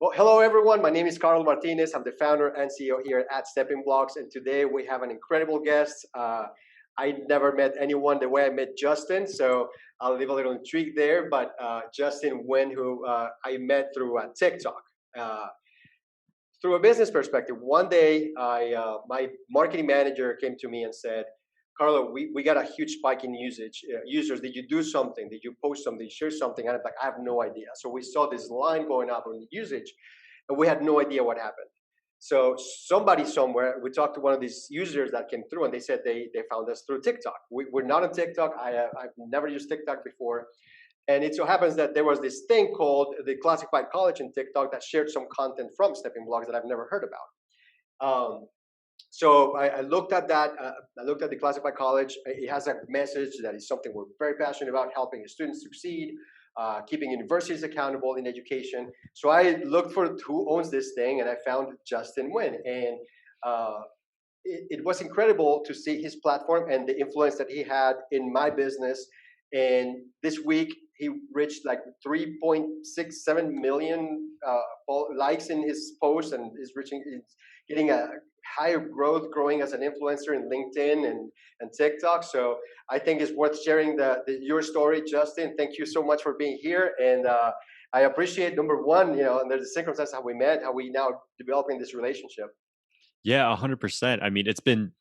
Well, hello everyone. My name is Carlos Martinez. I'm the founder and CEO here at Stepping Blocks, and today we have an incredible guest. I never met anyone the way I met Justin, so I'll leave a little intrigue there. But Justin Nguyen, who I met through TikTok. Uh, through a business perspective, one day my marketing manager came to me and said, Carlo, we got a huge spike in users. Did you do something? Did you post something, share something? And I'm like, I have no idea. So we saw this line going up on the usage, and we had no idea what happened. So somebody somewhere, we talked to one of these users that came through, and they said they found us through TikTok. We're not on TikTok. I've never used TikTok before. And it so happens that there was this thing called the Classified College in TikTok that shared some content from Stepping Blogs that I've never heard about. So I looked at that. I looked at the Classified College. It has a message that is something we're very passionate about, helping students succeed, keeping universities accountable in education. So I looked for who owns this thing, and I found Justin Nguyen. And it was incredible to see his platform and the influence that he had in my business. And this week, he reached like 3.67 million likes in his post, and is getting a higher growth, growing as an influencer in LinkedIn and TikTok. So I think it's worth sharing your story, Justin. Thank you so much for being here, and I appreciate number one, under the circumstances how we met, how we now developing this relationship. Yeah, 100%. It's been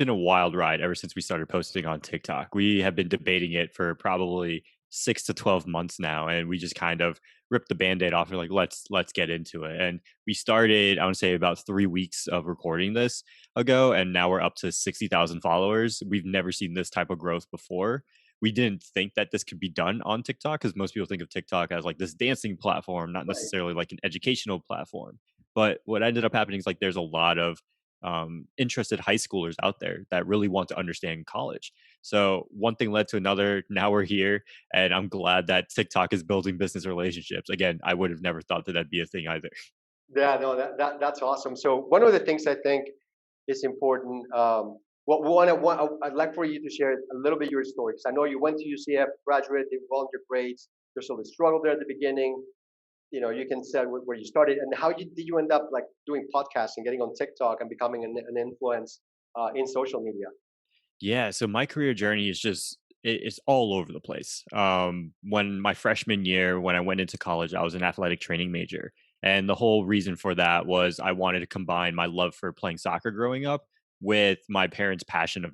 a wild ride ever since we started posting on TikTok. We have been debating it for probably 6 to 12 months now, and we just kind of ripped the band-aid off and like let's get into it. And we started, I want to say, about 3 weeks of recording this ago, and now we're up to 60,000 followers. We've never seen this type of growth before. We didn't think that this could be done on TikTok because most people think of TikTok as like this dancing platform, not Right. necessarily like an educational platform. But what ended up happening is like there's a lot of interested high schoolers out there that really want to understand college. So one thing led to another. Now we're here, and I'm glad that TikTok is building business relationships. Again, I would have never thought that that'd be a thing either. Yeah, no, that's awesome. So one of the things I think is important. I'd like for you to share a little bit your story, because I know you went to UCF, graduated, did well in your grades. There's still a struggle there at the beginning. You can say where you started and how did you end up like doing podcasting, getting on TikTok, and becoming an influence in social media. Yeah, so my career journey is just it's all over the place. When my freshman year, when I went into college, I was an athletic training major, and the whole reason for that was I wanted to combine my love for playing soccer growing up with my parents' passion of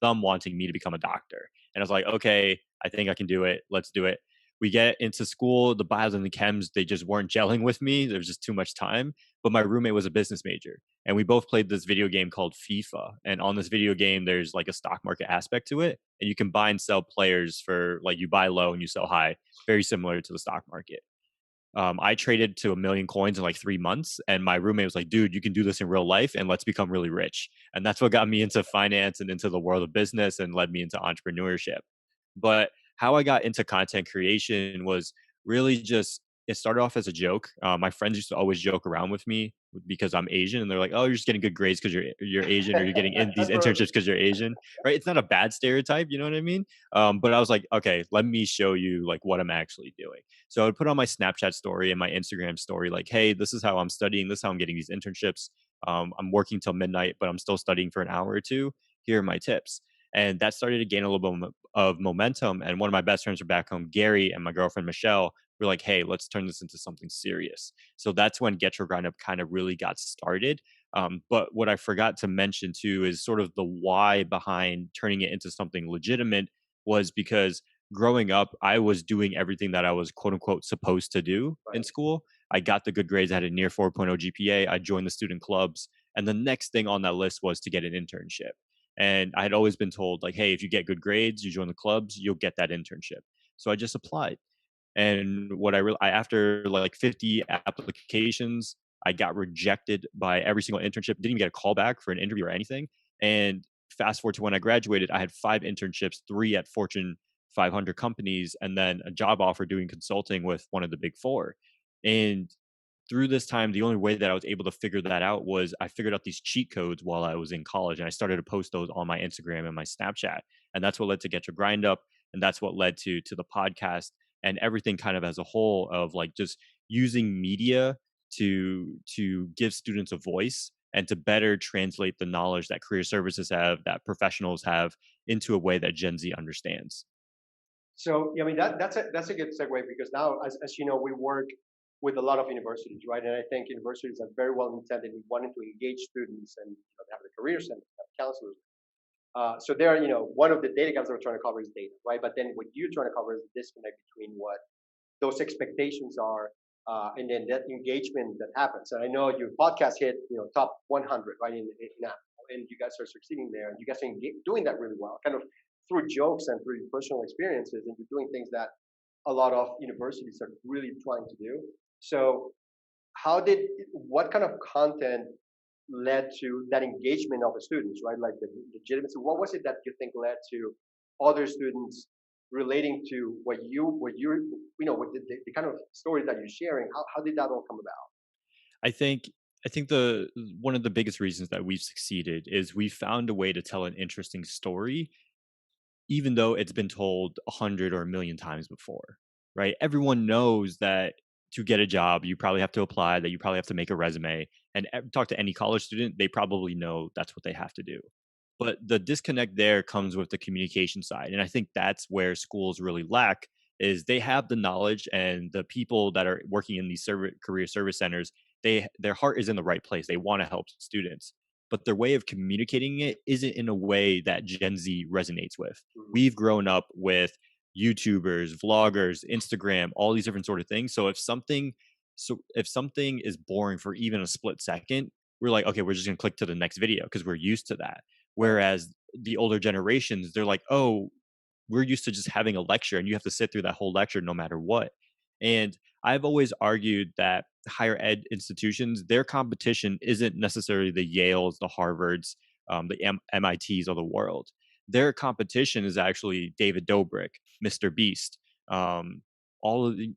them wanting me to become a doctor. And I was like, okay, I think I can do it. Let's do it. We get into school, the bios and the chems, they just weren't gelling with me. There was just too much time. But my roommate was a business major, and we both played this video game called FIFA. And on this video game, there's like a stock market aspect to it, and you can buy and sell players for like you buy low and you sell high, very similar to the stock market. I traded to 1 million coins in like 3 months, and my roommate was like, "Dude, you can do this in real life, and let's become really rich." And that's what got me into finance and into the world of business, and led me into entrepreneurship. But how I got into content creation was really just it started off as a joke. My friends used to always joke around with me because I'm Asian, and they're like, "Oh, you're just getting good grades because you're Asian, or you're getting in these internships because you're Asian." Right? It's not a bad stereotype, you know what I mean? But I was like, okay, let me show you like what I'm actually doing. So I would put on my Snapchat story and my Instagram story, like, "Hey, this is how I'm studying. This is how I'm getting these internships. I'm working till midnight, but I'm still studying for an hour or two. Here are my tips." And that started to gain a little bit of momentum. And one of my best friends from back home, Gary, and my girlfriend Michelle, were like, "Hey, let's turn this into something serious." So that's when Get Your Grind Up kind of really got started. But what I forgot to mention too is sort of the why behind turning it into something legitimate was because growing up, I was doing everything that I was quote unquote supposed to do in Right. school. I got the good grades. I had a near 4.0 GPA. I joined the student clubs. And the next thing on that list was to get an internship. And I had always been told, like, hey, if you get good grades, you join the clubs, you'll get that internship. So I just applied. And after like 50 applications, I got rejected by every single internship. Didn't even get a call back for an interview or anything. And fast forward to when I graduated, I had 5 internships, three at Fortune 500 companies, and then a job offer doing consulting with one of the big four. And through this time, the only way that I was able to figure that out was I figured out these cheat codes while I was in college, and I started to post those on my Instagram and my Snapchat, and that's what led to Get Your Grind Up, and that's what led to the podcast. and everything kind of as a whole of like just using media to give students a voice and to better translate the knowledge that career services have, that professionals have, into a way that Gen Z understands. So yeah, I mean that's a good segue because now, as you know, we work with a lot of universities, right? And I think universities are very well intended in wanting to engage students, and they have the career center, they have counselors. So there, one of the data gaps that we're trying to cover is data, right? But then what you're trying to cover is the disconnect between what those expectations are, and then that engagement that happens. And I know your podcast hit, top 100, right, in Apple, and you guys are succeeding there, and you guys are doing that really well, kind of through jokes and through personal experiences, and you're doing things that a lot of universities are really trying to do. So, what kind of content led to that engagement of the students, right? Like the legitimacy. What was it that you think led to other students relating to with the kind of stories that you're sharing? How did that all come about? I think I think the one of the biggest reasons that we've succeeded is we found a way to tell an interesting story even though it's been told 100 or a million times before, right? Everyone knows that to get a job, you probably have to apply, that you probably have to make a resume, and talk to any college student, they probably know that's what they have to do. But the disconnect there comes with the communication side, and I think that's where schools really lack is they have the knowledge and the people that are working in these career service centers, their heart is in the right place. They want to help students, but their way of communicating it isn't in a way that Gen Z resonates with. Mhm. We've grown up with YouTubers, vloggers, Instagram, all these different sort of things. So if something is boring for even a split second, we're like, okay, we're just gonna click to the next video because we're used to that. Right. Whereas the older generations, they're like, oh, we're used to just having a lecture and you have to sit through that whole lecture no matter what. And I've always argued that higher ed institutions, their competition isn't necessarily the Yales, the Harvards, MITs of the world. Their competition is actually David Dobrik, Mr. Beast, um, all of the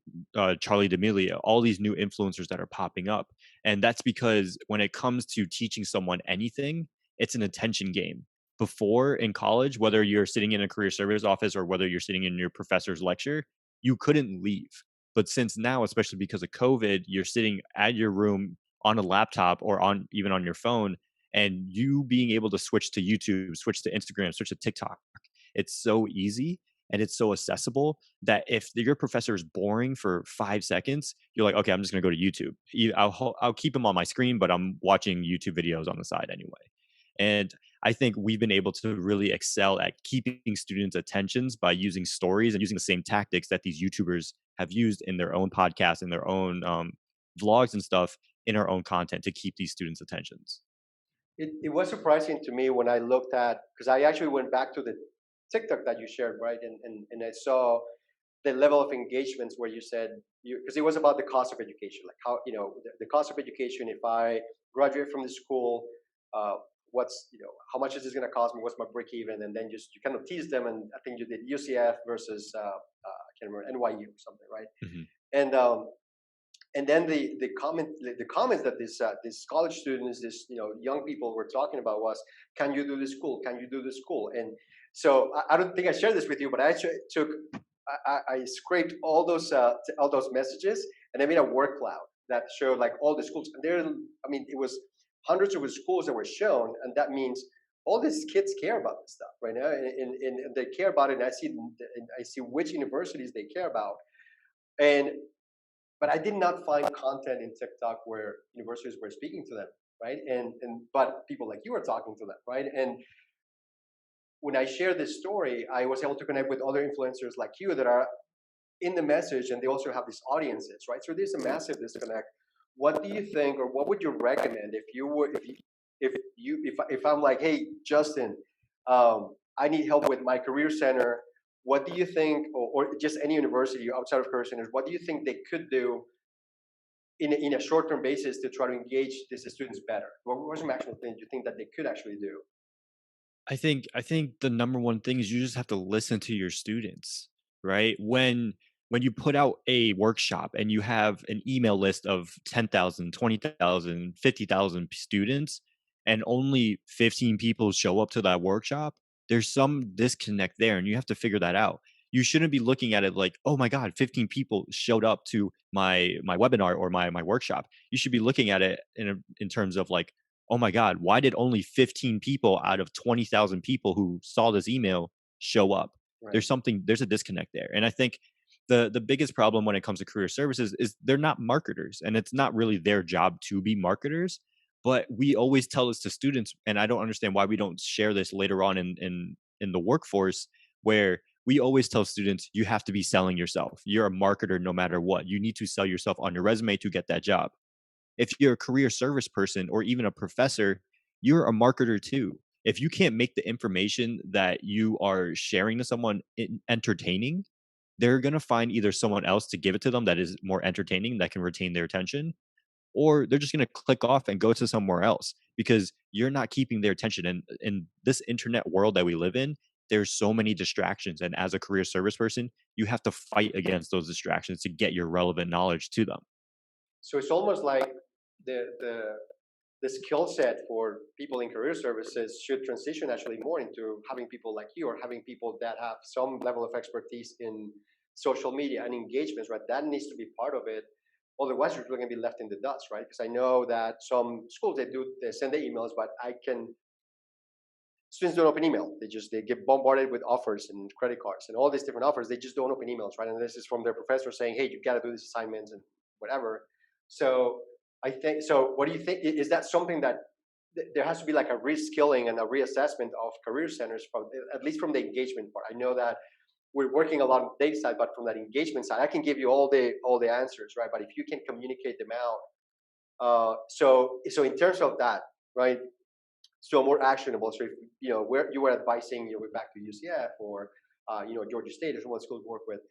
Charlie D'Amelio, all these new influencers that are popping up. And that's because when it comes to teaching someone anything, it's an attention game. Before in college, whether you're sitting in a career service office or whether you're sitting in your professor's lecture, you couldn't leave. But since now, especially because of COVID, you're sitting at your room on a laptop or on even on your phone, and you being able to switch to YouTube, switch to Instagram, switch to TikTok. It's so easy and it's so accessible that if your professor is boring for 5 seconds, you're like, okay, I'm just gonna go to YouTube. I'll keep them on my screen, but I'm watching YouTube videos on the side anyway. And I think we've been able to really excel at keeping students' attentions by using stories and using the same tactics that these YouTubers have used in their own podcasts and their own vlogs and stuff in our own content to keep these students' attentions. It was surprising to me when I looked at, because I actually went back to the TikTok that you shared, right? And I saw the level of engagements where you said, because it was about the cost of education, like how, the cost of education, if I graduate from the school, uh, how much is this going to cost me? What's my break even? And then just, you kind of tease them. And I think you did UCF versus, I can't remember, NYU or something, right? Mhm. And, and then the comments that these college students, this young people were talking about was, can you do this school, can you do this school? And so I don't think I shared this with you, but I actually I scraped all those messages, and I made a word cloud that showed like all the schools, and there, I mean, it was hundreds of schools that were shown, and that means all these kids care about this stuff right now, and they care about it, and I see which universities they care about. And but I did not find content in TikTok where universities were speaking to them, right? And but people like you are talking to them, right? And when I share this story, I was able to connect with other influencers like you that are in the message, and they also have these audiences, right? So there's a massive disconnect. What do you think, or what would you recommend if you were, if I'm like, hey, Justin, I need help with my career center. What do you think, or just any university outside of career centers, what do you think they could do in a short-term basis to try to engage these students better? What are some actual things you think that they could actually do? I think the number one thing is you just have to listen to your students, right? When you put out a workshop and you have an email list of 10,000, 20,000, 50,000 students and only 15 people show up to that workshop, there's some disconnect there and you have to figure that out. You shouldn't be looking at it like, oh my God, 15 people showed up to my webinar or my workshop. You should be looking at it in terms of like, oh my God, why did only 15 people out of 20,000 people who saw this email show up? Right. There's a disconnect there. And I think the biggest problem when it comes to career services is they're not marketers, and it's not really their job to be marketers. But we always tell this to students, and I don't understand why we don't share this later on in the workforce, where we always tell students you have to be selling yourself. You're a marketer no matter what. You need to sell yourself on your resume to get that job. If you're a career service person or even a professor, you're a marketer too. If you can't make the information that you are sharing to someone entertaining, they're going to find either someone else to give it to them that is more entertaining, that can retain their attention, or they're just going to click off and go to somewhere else because you're not keeping their attention. And in this internet world that we live in, there's so many distractions. And as a career service person, you have to fight against those distractions to get your relevant knowledge to them. So it's almost like the the the skill set for people in career services should transition actually more into having people like you, or having people that have some level of expertise in social media and engagements, right? That needs to be part of it. Otherwise, you're going to be left in the dust, right? Because I know that some schools they send the emails, but I can students don't open email. They get bombarded with offers and credit cards and all these different offers. They just don't open emails, right? And this is from their professor saying, "Hey, you got to do these assignments and whatever." So I think so. What do you think? Is that something that there has to be like a reskilling and a reassessment of career centers from at least from the engagement part? I know that we're working a lot on the data side, but from that engagement side, I can give you all the answers, right? But if you can communicate them out, so in terms of that, right? So more actionable. So if where you were advising, we're back to UCF or Georgia State or some of the schools we work with,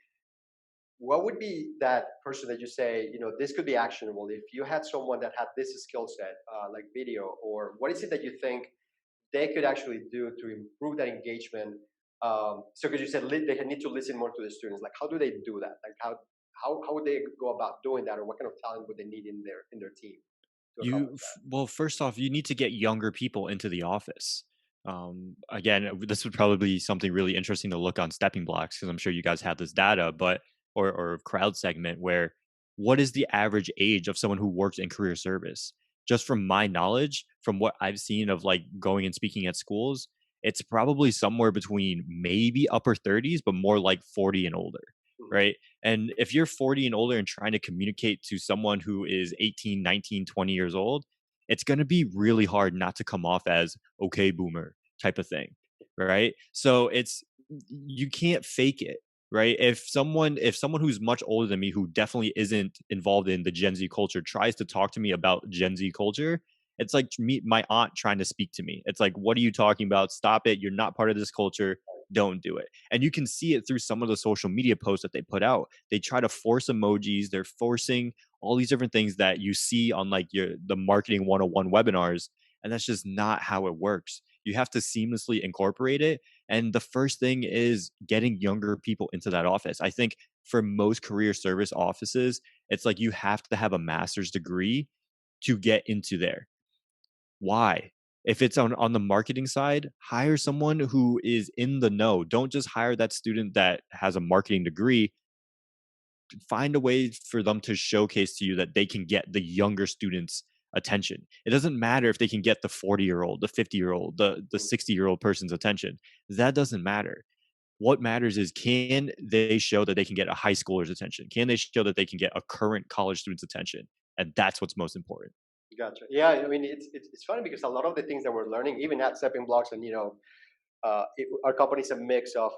what would be that person that you say, this could be actionable if you had someone that had this skill set, like video, or what is it that you think they could actually do to improve that engagement? So because you said they need to listen more to the students, like how do they do that? Like how would they go about doing that, or what kind of talent would they need in their team to accomplish that? Well, first off, you need to get younger people into the office. Again, this would probably be something really interesting to look on stepping blocks because I'm sure you guys have this data, but or crowd segment where what is the average age of someone who works in career service? Just from my knowledge, from what I've seen of like going and speaking at schools, it's probably somewhere between maybe upper 30s, but more like 40 and older, Mhm. right? And if you're 40 and older and trying to communicate to someone who is 18, 19, 20 years old, it's going to be really hard not to come off as okay boomer type of thing, right? So it's you can't fake it, right? If someone who's much older than me who definitely isn't involved in the Gen Z culture tries to talk to me about Gen Z culture, it's like me my aunt trying to speak to me. It's like, what are you talking about? Stop it. You're not part of this culture. Don't do it. And you can see it through some of the social media posts that they put out. They try to force emojis, they're forcing all these different things that you see on like the marketing 101 webinars, and that's just not how it works. You have to seamlessly incorporate it, and the first thing is getting younger people into that office. I think for most career service offices, it's like you have to have a master's degree to get into there. Why? If it's on the marketing side, hire someone who is in the know. Don't just hire that student that has a marketing degree. Find a way for them to showcase to you that they can get the younger students' attention. It doesn't matter if they can get the 40-year-old, the 50-year-old, the 60-year-old person's attention. That doesn't matter. What matters is, can they show that they can get a high schooler's attention? Can they show that they can get a current college student's attention? And that's what's most important. Gotcha. Yeah, I mean it's funny because a lot of the things that we're learning, even at Stepping Blocks, and our company's a mix of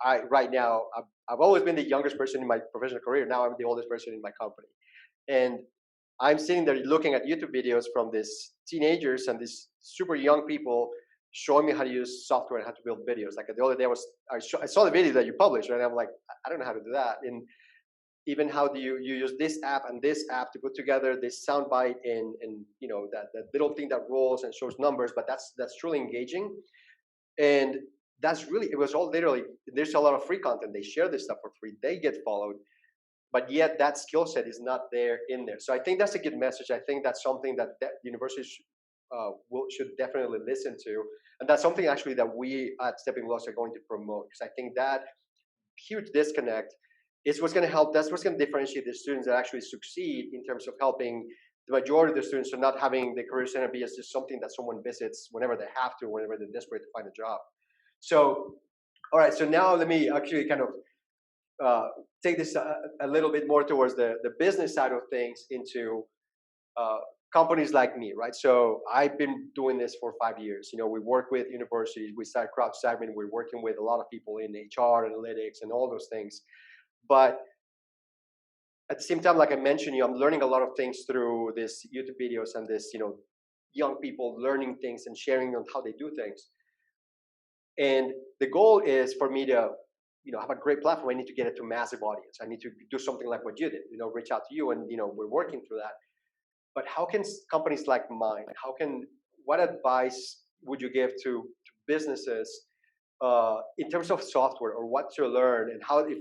I right now I've always been the youngest person in my professional career. Now I'm the oldest person in my company, and I'm sitting there looking at YouTube videos from these teenagers and these super young people showing me how to use software and how to build videos. Like the other day, I saw the video that you published, right? And I'm like, I don't know how to do that. And even how do you use this app and this app to put together this soundbite and that little thing that rolls and shows numbers, but that's truly engaging. And that's really, it was all literally, there's a lot of free content. They share this stuff for free. They get followed, but yet that skill set is not there in there. So I think that's a good message. I think that's something that universities should definitely listen to, and that's something actually that we at Stepping Blocks are going to promote, because I think that huge disconnect is what's going to help. That's what's going to differentiate the students that actually succeed in terms of helping the majority of the students are not having the career center be as just something that someone visits whenever they have to, whenever they're desperate to find a job. So, all right. So now let me actually kind of uh, take this a little bit more towards the business side of things into uh, companies like me, right? So I've been doing this for 5 years. We work with universities, we start crowd segment, we're working with a lot of people in HR, analytics, and all those things. But at the same time, like I mentioned, I'm learning a lot of things through this YouTube videos and this, young people learning things and sharing on how they do things. And the goal is for me to, have a great platform. I need to get it to massive audience. I need to do something like what you did, reach out to you, and we're working through that. But how can companies like mine? What advice would you give to businesses in terms of software or what to learn and how if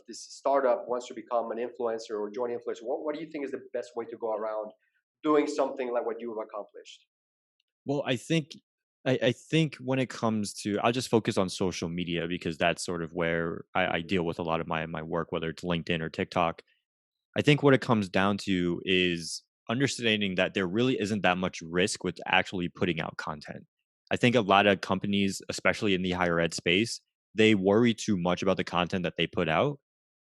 this startup wants to become an influencer or join influencer, what do you think is the best way to go around doing something like what you've accomplished? Well, I think when it comes to, I'll just focus on social media because that's sort of where I deal with a lot of my work, whether it's LinkedIn or TikTok. I think what it comes down to is understanding that there really isn't that much risk with actually putting out content. I think a lot of companies, especially in the higher ed space, they worry too much about the content that they put out,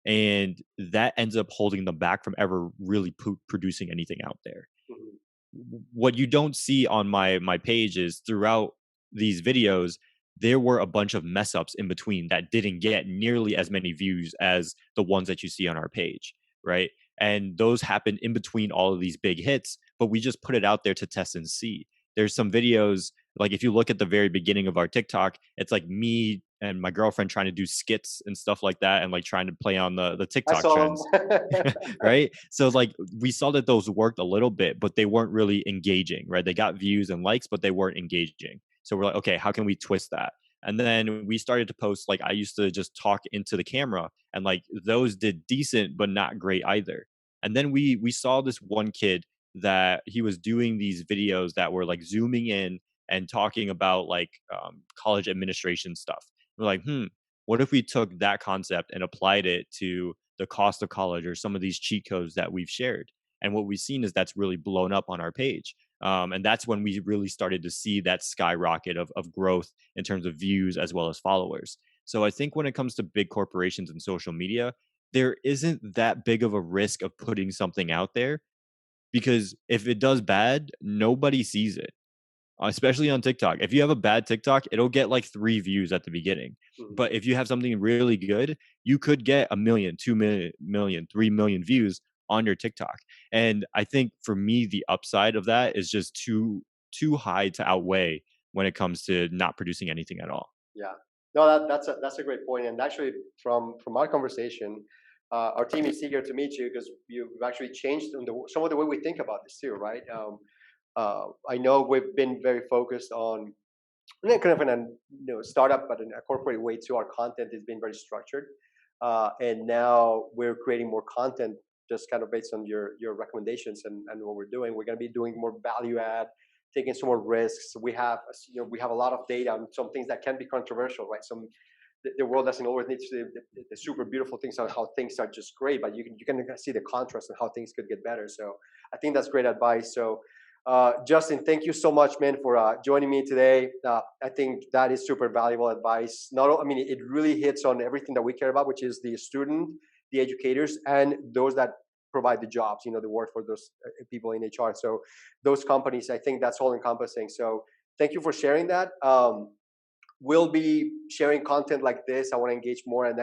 and that ends up holding them back from ever really producing anything out there. Mm-hmm. What you don't see on my page is throughout these videos there were a bunch of mess ups in between that didn't get nearly as many views as the ones that you see on our page, right? And those happen in between all of these big hits, but we just put it out there to test and see. There's some videos, like if you look at the very beginning of our TikTok, it's like me and my girlfriend trying to do skits and stuff like that, and like trying to play on the I TikTok saw trends. them. Right? So like we saw that those worked a little bit, but they weren't really engaging, right? They got views and likes, but they weren't engaging. So we're like, okay, how can we twist that? And then we started to post, like I used to just talk into the camera, and like those did decent but not great either. And then we saw this one kid that he was doing these videos that were like zooming in and talking about like college administration stuff. We're like, what if we took that concept and applied it to the cost of college or some of these cheat codes that we've shared? And what we've seen is that's really blown up on our page. And that's when we really started to see that skyrocket of growth in terms of views as well as followers. So I think when it comes to big corporations and social media, there isn't that big of a risk of putting something out there, because if it does bad, nobody sees it, especially on TikTok. If you have a bad TikTok, it'll get like 3 views at the beginning. Mhm. But if you have something really good, you could get a million, 2 million, 3 million views on your TikTok. And I think for me, the upside of that is just too high to outweigh when it comes to not producing anything at all. Yeah. No, that's a great point. And actually, from our conversation, our team is eager to meet you because you've actually changed some of the way we think about this too, right? I know we've been very focused on kind of in a startup, but in a corporate way too. Our content has been very structured, and now we're creating more content just kind of based on your recommendations and what we're doing. We're going to be doing more value add, taking some more risks. We have a lot of data on some things that can be controversial, right? The world doesn't always need to see the super beautiful things on how things are just great, but you can see the contrast on how things could get better. So I think that's great advice. So Justin, thank you so much, man, for joining me today. I think that is super valuable advice. I mean, it really hits on everything that we care about, which is the student, the educators, and those that provide the jobs. The work for those people in HR. So those companies, I think that's all encompassing. So thank you for sharing that. We'll be sharing content like this. I want to engage more, and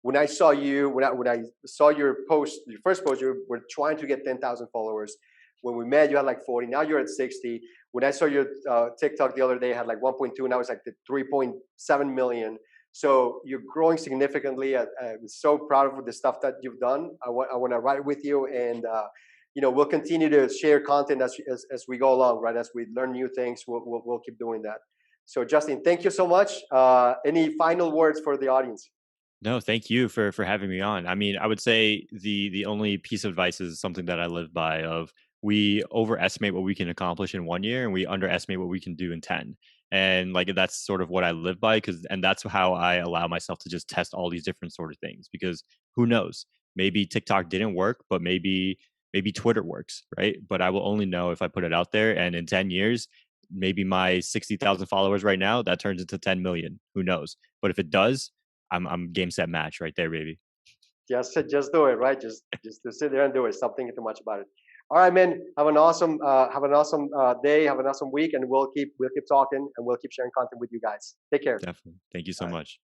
when I saw you, when I saw your post, your first post, you were trying to get 10,000 followers. When we met, you had like 40. Now you're at 60. When I saw your TikTok the other day, it had like 1.2, and now it's like the 3.7 million. So you're growing significantly. I'm so proud of the stuff that you've done. I want to write with you, and we'll continue to share content as we go along, right? As we learn new things, we'll keep doing that. So Justin, thank you so much. Any final words for the audience? No, thank you for having me on. I mean, I would say the only piece of advice is something that I live by, of we overestimate what we can accomplish in 1 year and we underestimate what we can do in 10. And like that's sort of what I live by, because and that's how I allow myself to just test all these different sort of things, because who knows, maybe TikTok didn't work, but maybe Twitter works, right? But I will only know if I put it out there, and in 10 years maybe my 60,000 followers right now that turns into 10 million, who knows? But if it does, I'm game set match right there, baby. Just do it, right? Just to sit there and do it. Stop thinking too much about it. All right, man. Have an awesome day. Have an awesome week, and we'll keep talking and we'll keep sharing content with you guys. Take care. Definitely, thank you so All right. much.